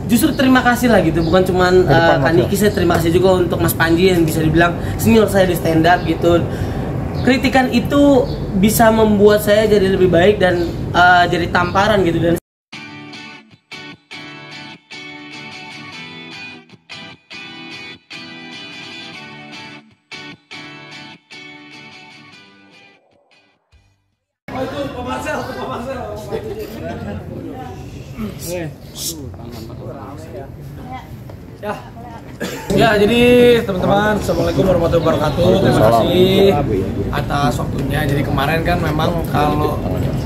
justru terima kasih lah gitu, bukan cuman Kaniki, saya terima kasih juga untuk Mas Panji yang bisa dibilang senior saya di stand up gitu. Kritikan itu bisa membuat saya jadi lebih baik dan jadi tamparan gitu. Dan Ya, jadi teman-teman, assalamualaikum warahmatullahi wabarakatuh. Terima kasih atas waktunya. Jadi kemarin kan memang kalau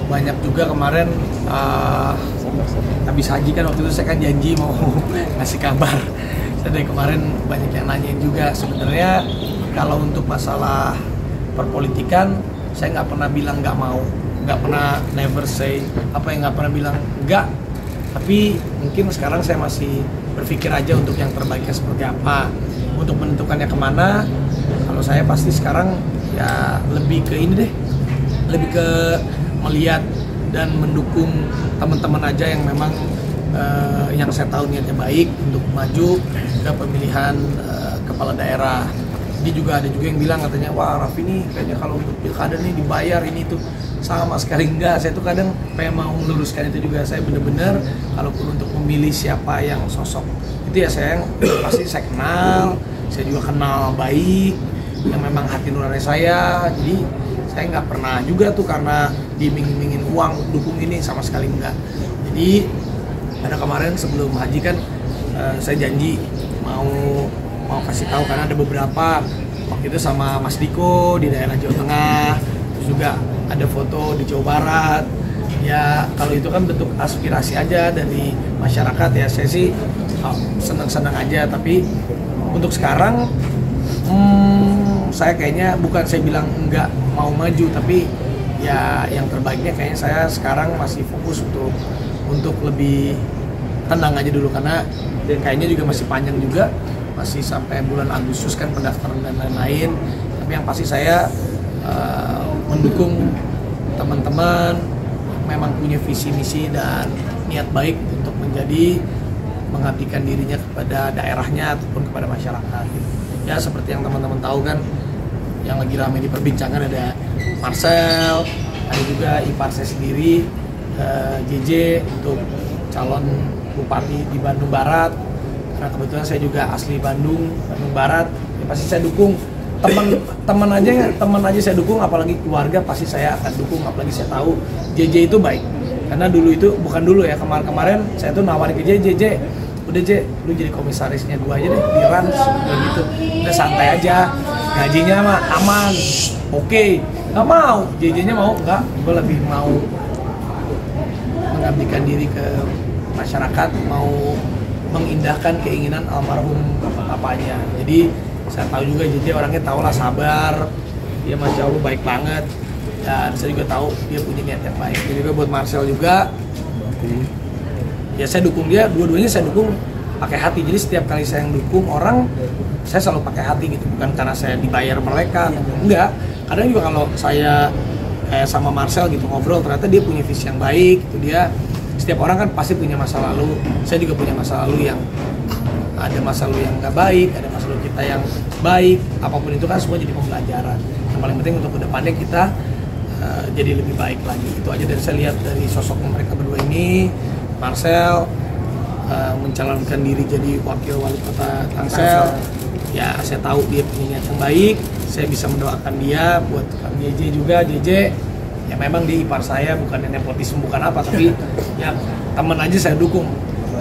banyak juga kemarin habis haji kan waktu itu saya kan janji mau ngasih kabar. Jadi kemarin banyak yang nanyain juga. Sebenarnya kalau untuk masalah perpolitikan, saya nggak pernah bilang nggak mau, nggak pernah never say nggak pernah bilang enggak. Tapi mungkin sekarang saya masih berpikir aja untuk yang terbaiknya seperti apa, untuk menentukannya kemana. Kalau saya pasti sekarang ya lebih ke ini deh, lebih ke melihat dan mendukung teman-teman aja yang memang yang saya tahu niatnya baik untuk maju ke pemilihan kepala daerah. Jadi juga ada juga yang bilang katanya, wah Raffi ini kayaknya kalau untuk pilkada nih dibayar ini tuh. Sama sekali enggak, saya tuh kadang pengen mau meluruskan itu juga. Saya bener-bener kalaupun untuk memilih siapa yang sosok itu ya saya pasti saya kenal, saya juga kenal baik yang memang hati nurani saya. Jadi saya nggak pernah juga tuh karena diiming-imingin uang dukung ini, sama sekali enggak. Jadi ada kemarin sebelum haji kan saya janji mau kasih tahu karena ada beberapa waktu itu sama Mas Diko di daerah Jawa Tengah, terus juga ada foto di Jawa Barat. Ya kalau itu kan bentuk aspirasi aja dari masyarakat ya, saya sih senang-senang aja. Tapi untuk sekarang saya kayaknya bukan saya bilang enggak mau maju, tapi ya yang terbaiknya kayaknya saya sekarang masih fokus untuk lebih tenang aja dulu, karena kayaknya juga masih panjang juga, masih sampai bulan Agustus kan pendaftaran dan lain-lain. Tapi yang pasti saya mendukung teman-teman memang punya visi misi dan niat baik untuk mengabdikan dirinya kepada daerahnya ataupun kepada masyarakat. Ya seperti yang teman-teman tahu kan, yang lagi ramai diperbincangkan ada Marcel, ada juga ipar saya sendiri JJ untuk calon bupati di Bandung Barat. Karena kebetulan saya juga asli Bandung Barat, ya pasti saya dukung. Teman aja saya dukung, apalagi keluarga pasti saya akan dukung. Apalagi saya tahu JJ itu baik, karena dulu itu bukan dulu ya, kemarin saya tuh nawarin ke JJ, udah J, lu jadi komisarisnya gua aja deh di Rans gitu, udah santai aja, gajinya mah aman, oke. Nggak mau, JJ-nya mau nggak, gua lebih mau mengabdikan diri ke masyarakat, mau mengindahkan keinginan almarhum bapaknya. Jadi saya tahu juga JJ orangnya tau lah sabar, dia masya Allah baik banget, dan saya juga tahu dia punya niat yang baik. Jadi juga buat Marcel juga, ya saya dukung dia, dua-duanya saya dukung pakai hati. Jadi setiap kali saya dukung orang, saya selalu pakai hati gitu, bukan karena saya dibayar mereka, enggak. Kadang juga kalau saya kayak sama Marcel gitu ngobrol, ternyata dia punya visi yang baik, itu dia. Setiap orang kan pasti punya masa lalu, saya juga punya masa lalu yang ada masa lalu yang nggak baik, ada masa lalu kita yang baik, apapun itu kan semua jadi pembelajaran. Yang paling penting untuk kedepannya kita jadi lebih baik lagi. Itu aja dari saya lihat dari sosok mereka berdua ini. Marcel mencalonkan diri jadi wakil wali kota Tangsel. Ya saya tahu dia punya niat yang baik, saya bisa mendoakan dia. Buat Kang JJ juga, JJ ya memang dia ipar saya, bukan nepotisme, bukan apa, tapi ya teman aja saya dukung,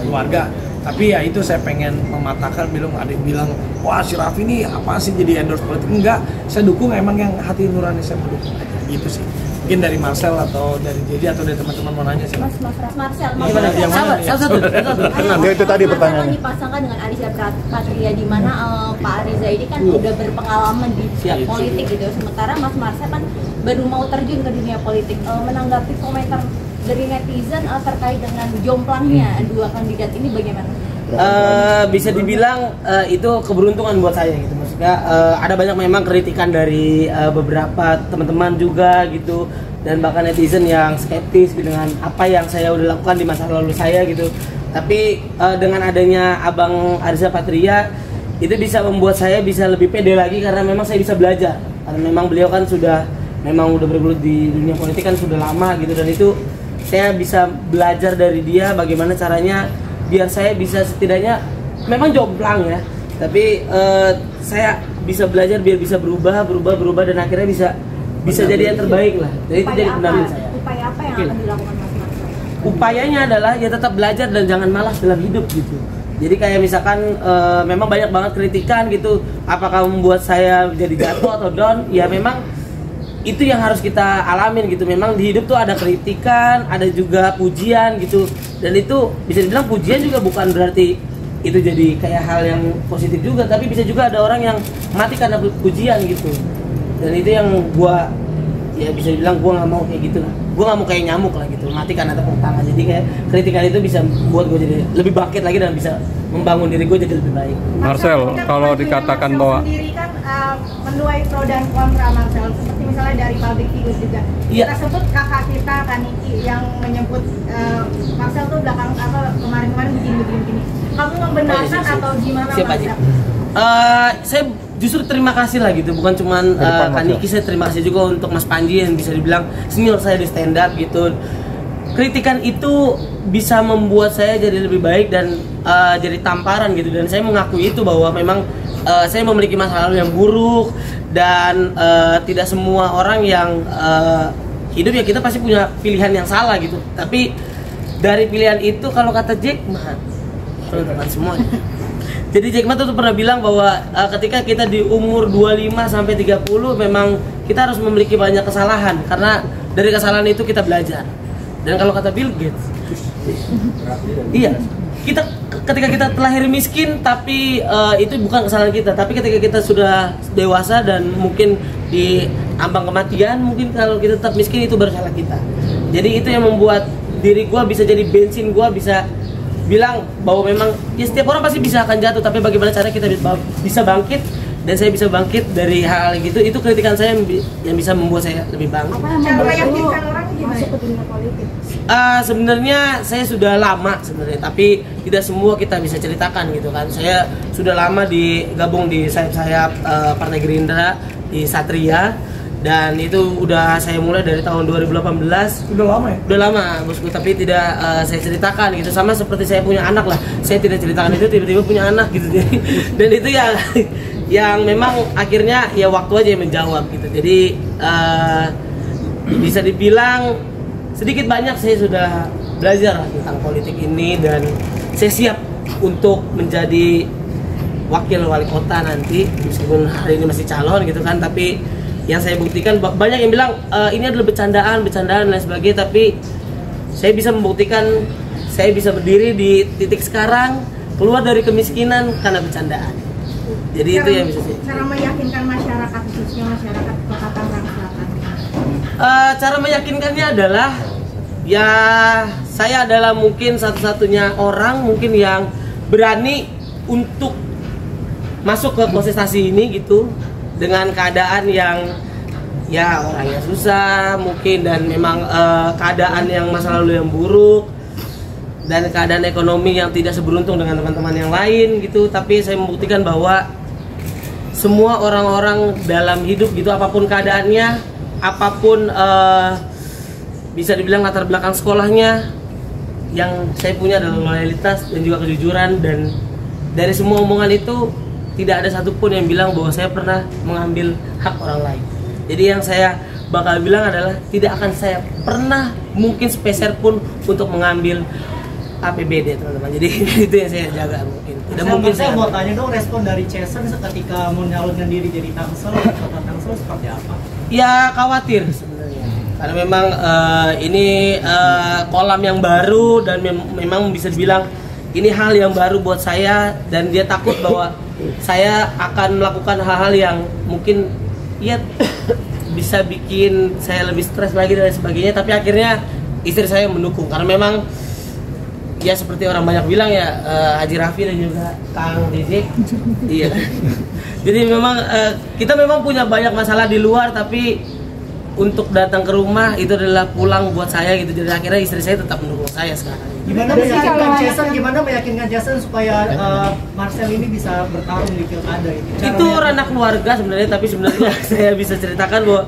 keluarga. Tapi ya itu saya pengen mematahkan, ada yang bilang, wah si Raffi ini apa sih jadi endorse politik? Enggak, saya dukung emang yang hati nurani saya mendukung aja, gitu sih. Mungkin dari Marcel atau dari JJ atau dari teman-teman mau nanya sih. Marcel, gimana? Yang mana? Satu. Itu tadi pertanyaannya. Dipasangkan dengan Arisha Patria, di mana Pak Ariza ini kan udah berpengalaman di politik gitu. Sementara Mas Marcel kan baru mau terjun ke dunia politik. Menanggapi komentar dari netizen terkait dengan jomplangnya dua kandidat ini bagaimana? Bisa dibilang itu keberuntungan buat saya gitu. Maksudnya ada banyak memang kritikan dari beberapa teman-teman juga gitu, dan bahkan netizen yang skeptis dengan apa yang saya udah lakukan di masa lalu saya gitu. Tapi dengan adanya Abang Arza Patria itu bisa membuat saya bisa lebih pede lagi karena memang saya bisa belajar. Karena memang beliau kan memang udah bergelut di dunia politik kan sudah lama gitu, dan itu saya bisa belajar dari dia bagaimana caranya biar saya bisa setidaknya memang jomplang ya, tapi saya bisa belajar biar bisa berubah dan akhirnya bisa jadi yang terbaik lah. Jadi itu jadi pendamping saya. Upaya apa yang akan dilakukan Mas Marcel? Upayanya adalah ya tetap belajar dan jangan malas dalam hidup gitu. Jadi kayak misalkan memang banyak banget kritikan gitu, apakah membuat saya jadi jatuh atau down? Ya memang itu yang harus kita alamin gitu. Memang di hidup tuh ada kritikan, ada juga pujian gitu. Dan itu bisa dibilang pujian juga bukan berarti itu jadi kayak hal yang positif juga, tapi bisa juga ada orang yang mati karena pujian gitu. Dan itu yang gua ya bisa dibilang gua nggak mau kayak gitu lah. Gua nggak mau kayak nyamuk lah gitu, mati karena tepuk tangan. Jadi kayak kritikan itu bisa buat gua jadi lebih bangkit lagi dan bisa membangun diri gua jadi lebih baik. Marcel, kalau dikatakan bahwa sendiri kan menuai pro dan kontra Marcel, seperti misalnya dari public figure juga. Iya. Kita sebut kakak kita Kaniki yang menyebut Marcel tuh belakang kemarin-kemarin begini. Kamu membenarkan atau gimana Siapa Marcel? Saya justru terima kasih lah gitu, bukan cuman Kaniki, saya terima kasih juga untuk Mas Panji yang bisa dibilang senior saya di stand up gitu. Kritikan itu bisa membuat saya jadi lebih baik dan jadi tamparan gitu, dan saya mengakui itu bahwa memang saya memiliki masa lalu yang buruk dan tidak semua orang yang hidup ya kita pasti punya pilihan yang salah gitu. Tapi dari pilihan itu kalau kata Jack Ma, teman-teman semuanya. Jadi Jack Ma tuh pernah bilang bahwa ketika kita di umur 25 sampai 30 memang kita harus memiliki banyak kesalahan karena dari kesalahan itu kita belajar. Dan kalau kata Bill Gates, iya, ketika kita terlahir miskin tapi itu bukan kesalahan kita, tapi ketika kita sudah dewasa dan mungkin di ambang kematian, mungkin kalau kita tetap miskin itu baru salah kita. Jadi itu yang membuat diri gua bisa jadi bensin, gua bisa bilang bahwa memang ya setiap orang pasti bisa akan jatuh, tapi bagaimana cara kita bisa bangkit, dan saya bisa bangkit dari hal gitu. Itu kritikan saya yang bisa membuat saya lebih bangkit. Cara meyakinkan orang gimana? Masuk ke dunia politik. Sebenarnya saya sudah lama sebenarnya, tapi tidak semua kita bisa ceritakan gitu kan. Saya sudah lama gabung di sayap Partai Gerindra di Satria, dan itu udah saya mulai dari tahun 2018. Udah lama ya? Udah lama bosku, tapi tidak saya ceritakan gitu. Sama seperti saya punya anak lah, saya tidak ceritakan itu, tiba-tiba punya anak gitu. Dan itu yang memang akhirnya ya waktu aja yang menjawab gitu. Jadi bisa dibilang sedikit banyak saya sudah belajar tentang politik ini, dan saya siap untuk menjadi wakil wali kota nanti, meskipun hari ini masih calon gitu kan. Tapi yang saya buktikan, banyak yang bilang ini adalah bercandaan dan lain sebagainya, tapi saya bisa membuktikan saya bisa berdiri di titik sekarang, keluar dari kemiskinan karena bercandaan. Jadi itu yang bisa saya. Cara meyakinkan masyarakat, khususnya masyarakat Kota Tangerang Selatan. Cara meyakinkannya adalah ya saya adalah mungkin satu-satunya orang mungkin yang berani untuk masuk ke kontestasi ini gitu, dengan keadaan yang ya orangnya susah mungkin, dan memang keadaan yang masa lalu yang buruk, dan keadaan ekonomi yang tidak seberuntung dengan teman-teman yang lain gitu. Tapi saya membuktikan bahwa semua orang-orang dalam hidup gitu, apapun keadaannya, apapun bisa dibilang latar belakang sekolahnya, yang saya punya adalah loyalitas dan juga kejujuran. Dan dari semua omongan itu tidak ada satupun yang bilang bahwa saya pernah mengambil hak orang lain. Jadi yang saya bakal bilang adalah tidak akan saya pernah mungkin sepeser pun untuk mengambil APBD teman-teman. Jadi itu yang saya jaga mungkin. Tidak mungkin saya mau tanya dong, respon dari Jason ketika menyalurkan diri jadi Tangsel, kota Tangsel seperti apa? Ya khawatir sebenarnya, karena memang ini kolam yang baru, dan memang bisa dibilang ini hal yang baru buat saya, dan dia takut bahwa saya akan melakukan hal-hal yang mungkin ya bisa bikin saya lebih stres lagi dan sebagainya. Tapi akhirnya istri saya mendukung, karena memang ya seperti orang banyak bilang ya, Haji Raffi dan juga Kang DJ. Iya. Jadi memang kita memang punya banyak masalah di luar, tapi untuk datang ke rumah itu adalah pulang buat saya gitu. Jadi akhirnya istri saya tetap mendukung saya sekarang. Gimana meyakinkan Jason supaya Marcel ini bisa bertarung di pilkada ini? Itu ranah keluarga sebenarnya, tapi sebenarnya saya bisa ceritakan bahwa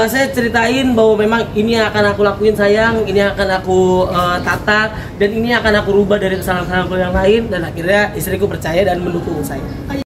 saya ceritain bahwa memang ini yang akan aku lakuin sayang, ini yang akan aku tata, dan ini akan aku rubah dari kesalahan-kesalahan yang lain, dan akhirnya istriku percaya dan mendukung saya.